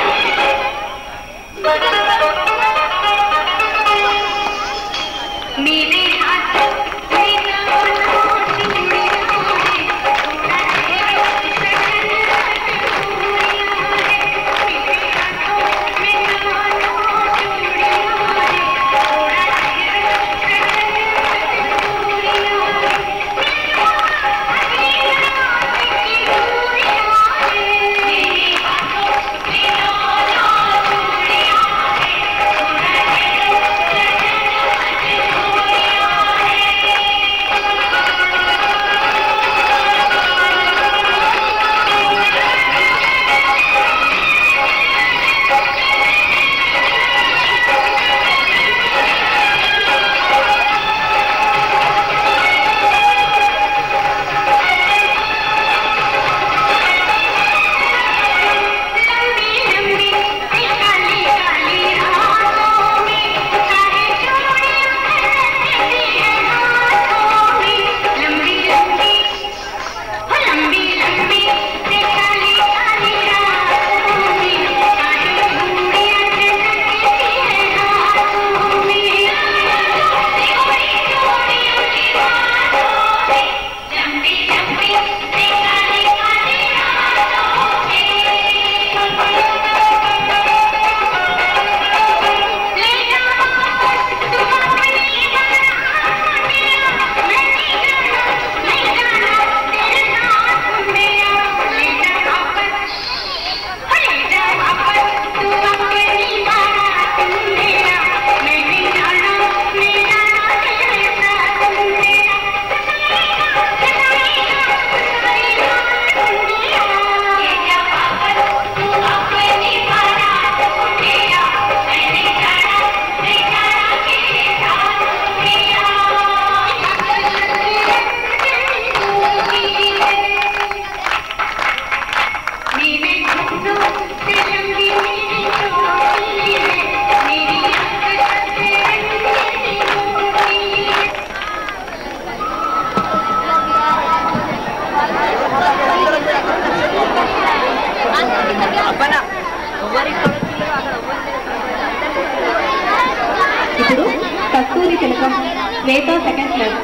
ఇప్పుడు కస్తూరి తిలకం శ్వేత second class.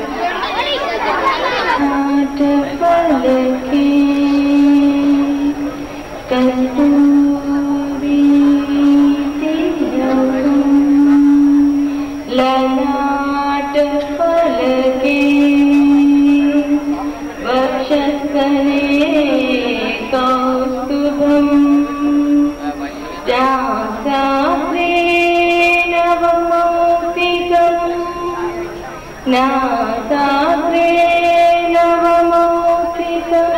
కస్తూరి లలాట ఫలకే వక్షస్థలే కౌస్తుభం దాసాగ్రే నవమౌక్తికం నాసాగ్రే నవమౌక్తికం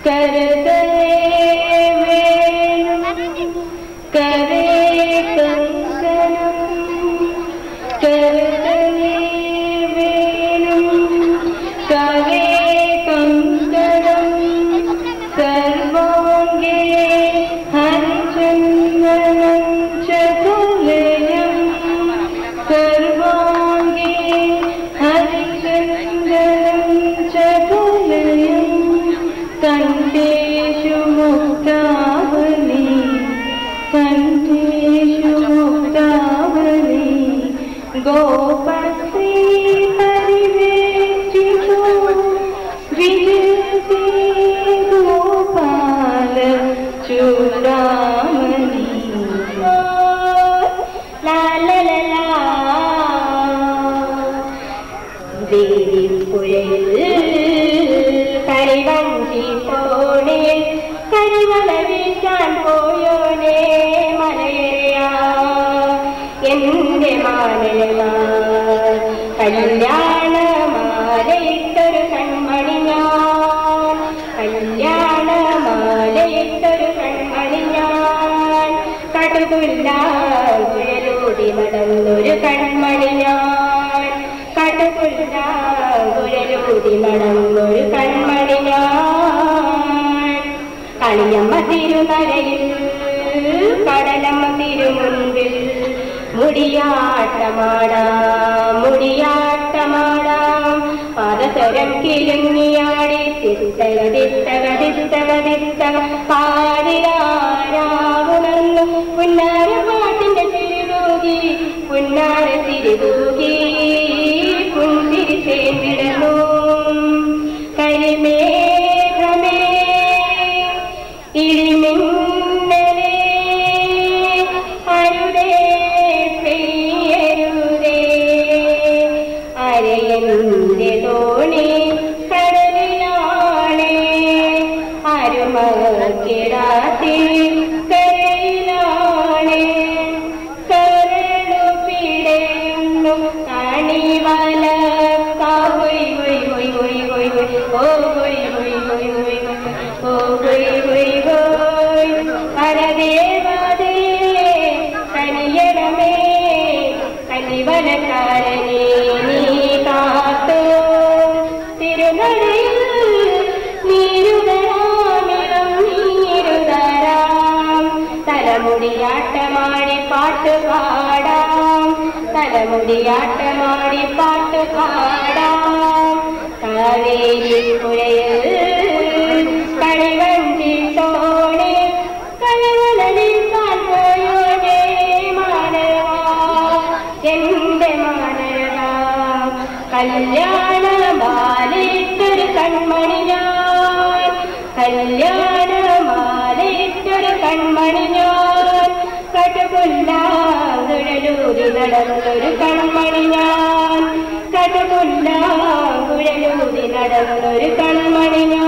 కరతలే వేణుం కరే కంకణం కరతలే వేణుం కరే కంకణం సర్వాంగే హరిచందనం చతులయం సర్వాంగే హరిచందనం చతులయం కంఠేషు ముక్తావళి కంఠేషు ముక్తావళి గోపశ్రీ పరివేష్టితో విజయతి గోపాల చూడామణి లా లా లా లా దేవి పుయల్ కరివంచి పోనే కరివల వీశాൻ പോയോനെ മലയയാ എന്റെ മാലയാ കല്യാണമാലയിട്ടൊരു കൺമണി ഞാൻ കല്യാണമാലയിട്ടൊരു കൺമണി ഞാൻ കടുകുല്ലാകുഴലൂടി നടന്നൊരു കൺമണി ഞാൻ കടുകുല്ലാകുഴലൂടി നടന്നൊരു കൺമണി ഞാൻ. കളിയമ്മ തിരുനരയിൽ കടലമ്മ തിരുമുൻപിൽ മുടിയാട്ടമാടാം മുടിയാട്ടമാടാം. പാദസരം കിലുങ്ങിയാടി തിത്തക തിത്തക തിത്തക തിത്തക പാതിരാവുണർന്നു പുന്നാര പാട്ടിന്റെ തിരുതൂകി പുന്നാര തിരുതൂകി പുൻതിരിച്ചേർന്നിടന്നു. കരിമേഘമേ ഇടിമിന്നലേ അരുതേ ചെയ്യരുതേ അരയന്റെ തോണി കടലിലാണേ അരുമക്കിടാത്തി കരയിലാണേ കരളു പിടയുന്നു കണിവല ഹൊയ് ഹൊയ് ഹൊയ് ഹൊയ് ഹൊയ് ഹൊയ് ഓ ഹൊയ് ഹൊയ് ഹൊയ് ഹൊയ് ഓ ഹൊയ് ഹൊയ് ഹൊയ് പരദേവതേ കനിയണമേ കനിവനക്കാരനേ നീ കാത്തോ. തിരുനടയിൽ നീരുതരാമിളം നീരുതരാം. തലമുടിയാട്ടമാടി പാട്ട് പാടാം തലമുടിയാട്ടമാടി പാട്ട് പാടാം. കാവേരി പുഴയിൽ കളിവണ്ടി തോണി കലവലയിൽ പോയോടേ മാനവാ എന്റെ മാനവാ. കല്യാണ മാലിട്ടൊരു കൺമണി ഞാൻ കല്യാണ മാലിട്ടൊരു കൺമണി ഞാൻ. കടുകുല്ലാങ്കുഴലൂരി നടന്നൊരു കൺമണി ഞാൻ കടുകുല്ലാങ്കുഴലൂരി നടന്നൊരു കൺമണി ഞാൻ.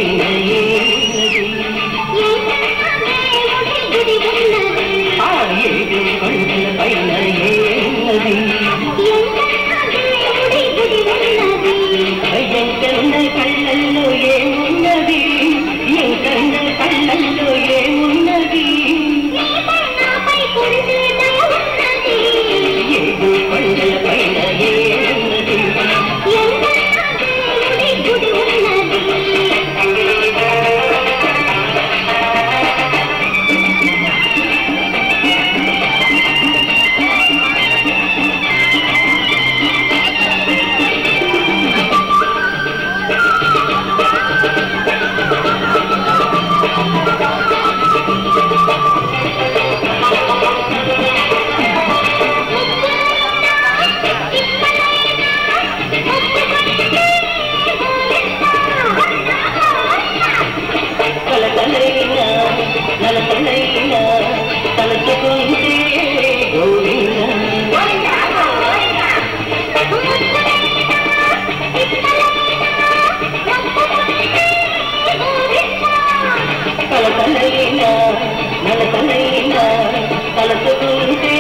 పైన ఆ 7 కొండల పైన ఏది ఎంకన్న కళ్ళల్లో ఏమున్నది ఎంకన్న కళ్ళల్లో ఏమున్నది 7 కొండల పైన ఏమున్నది నలతలైనా తలచుకుంటే తలతలైనా నలతలైనా తలచుకుంటే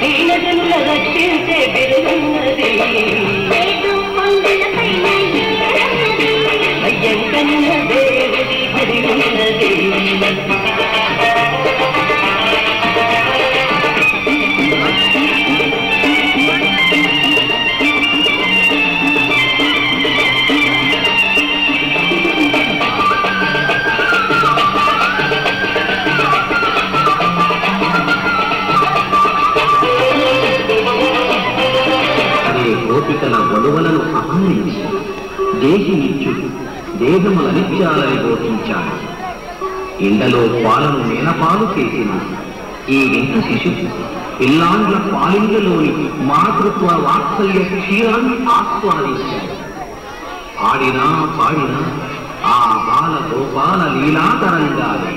దీనజనుల రక్షించే బిరుదున్నది అయ్యంకన్న దేవుడి గుడి ఉన్నది గోపికల గొడవలను అహరించి దేహినిచ్చు దేహముల నిత్యాలని బోధించాడు. ఇండలో పాలను నేలపాలు చేసిన ఈ వింత శిశువు పిల్లాండ్ల పాలింగలోని మాతృత్వ వాత్సల్య క్షీరాన్ని ఆస్వాదించాడు. ఆడినా పాడినా ఆ బాల గోపాల లీలాతరంగాలే.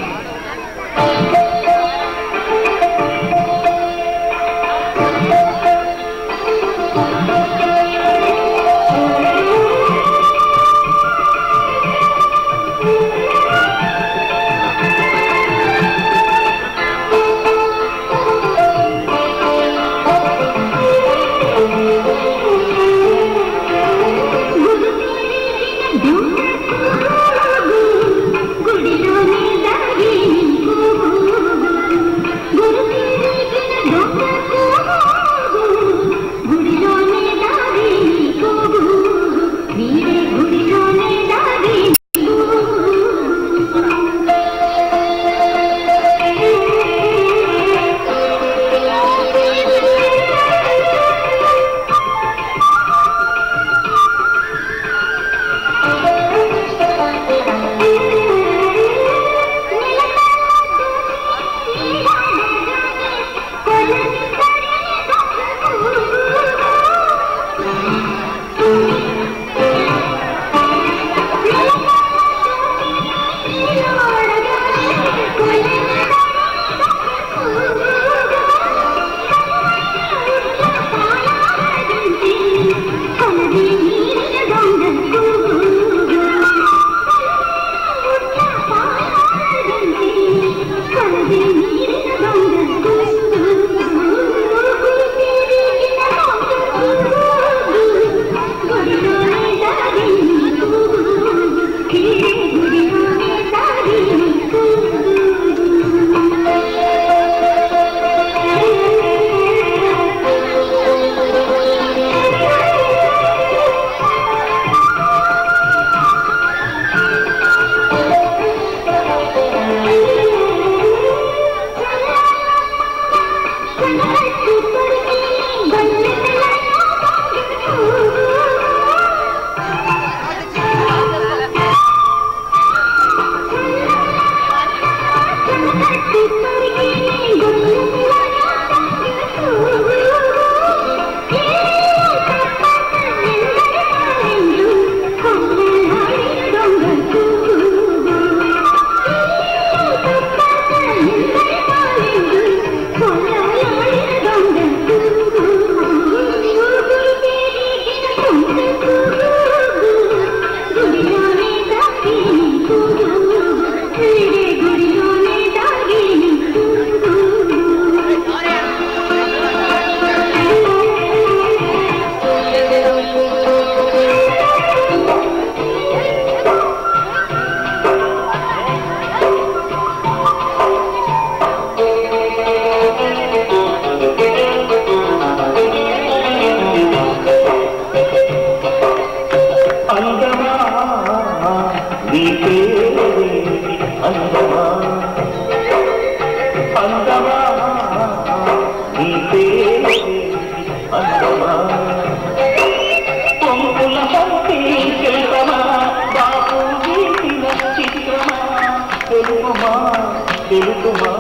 తెలుపుమా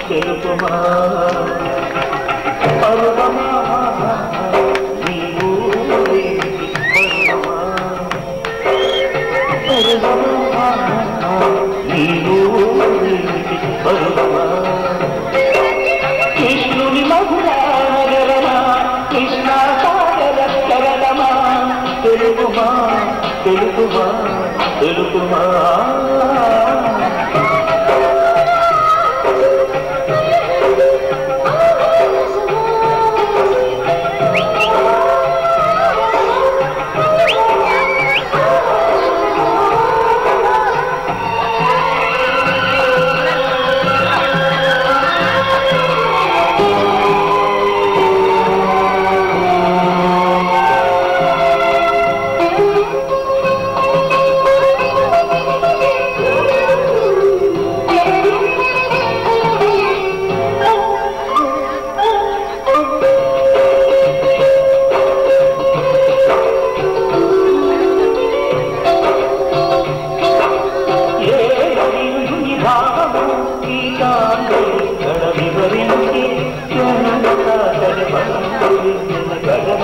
తెలుపుమా పర్వమా నీ ఊరేంటి పర్వమా పర్వమా నీ ఊరేంటి పర్వమా కృష్ణుని మధురాగరమా కృష్ణా సాగర కరమా తెలుపుమా తెలుపుమా తెలుపుమా గగన